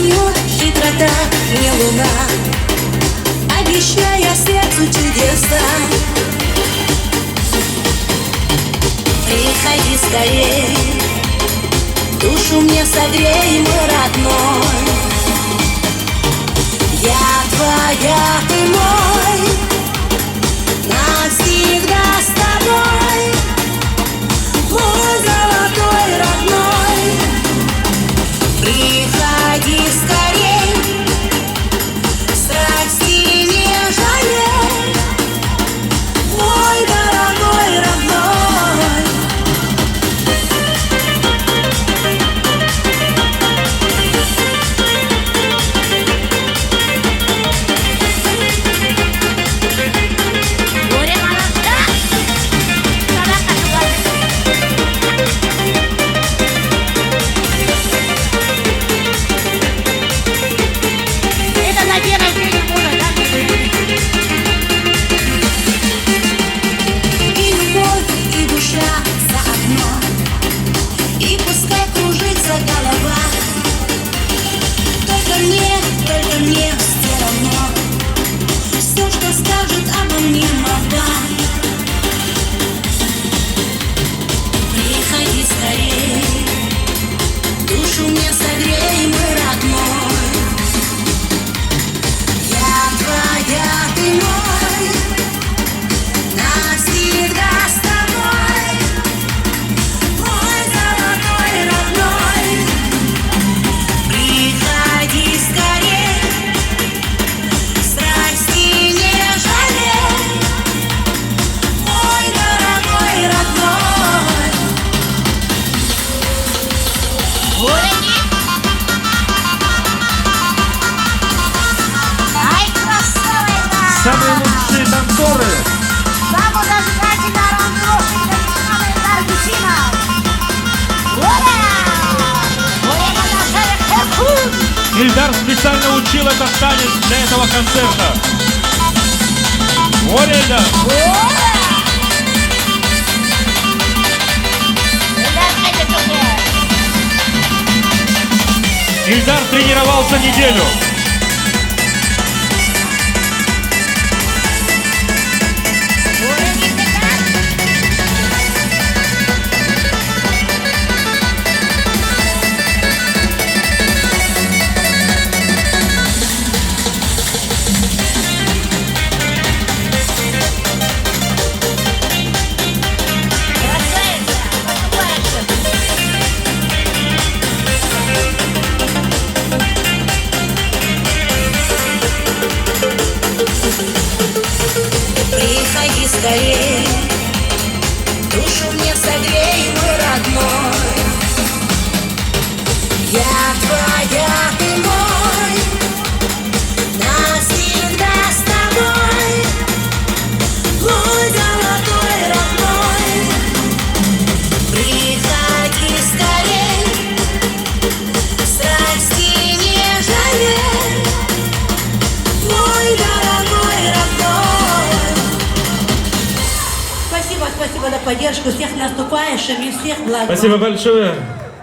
смеет хитрота, не луна, обещая сердцу чудеса. Приходи скорей, душу мне согрей, мой родной. Я твоя, ты мой, навсегда с тобой, мой золотой родной. Приходи скорей, страсти не жалей, мой дорогой родной. И пускай кружится голова, только мне все равно все, что скажет обо мне молва. Приходи скорей, душу мне согрей, мой родной. Я твоя, ты мой, навсегда с тобой, мой золотой родной. Приходи скорей, страсти не жалей, мой дорогой родной. Ай, красавица! Самые лучшие танцоры. Vamos a jugar de naranjo de Argentina. Ура! Ура, наша Ильдар специально учил этот танец для этого концерта. Вот Ильдар. Ильдар тренировался неделю. Приходи скорей, душу мне согрей, мой родной. Я твоя, ты мой, навсегда с тобой, мой золотой родной. Приходи скорей, страсти не жалей, мой дорогой родной. Спасибо за поддержку, всех наступающим и всех благ. Спасибо большое.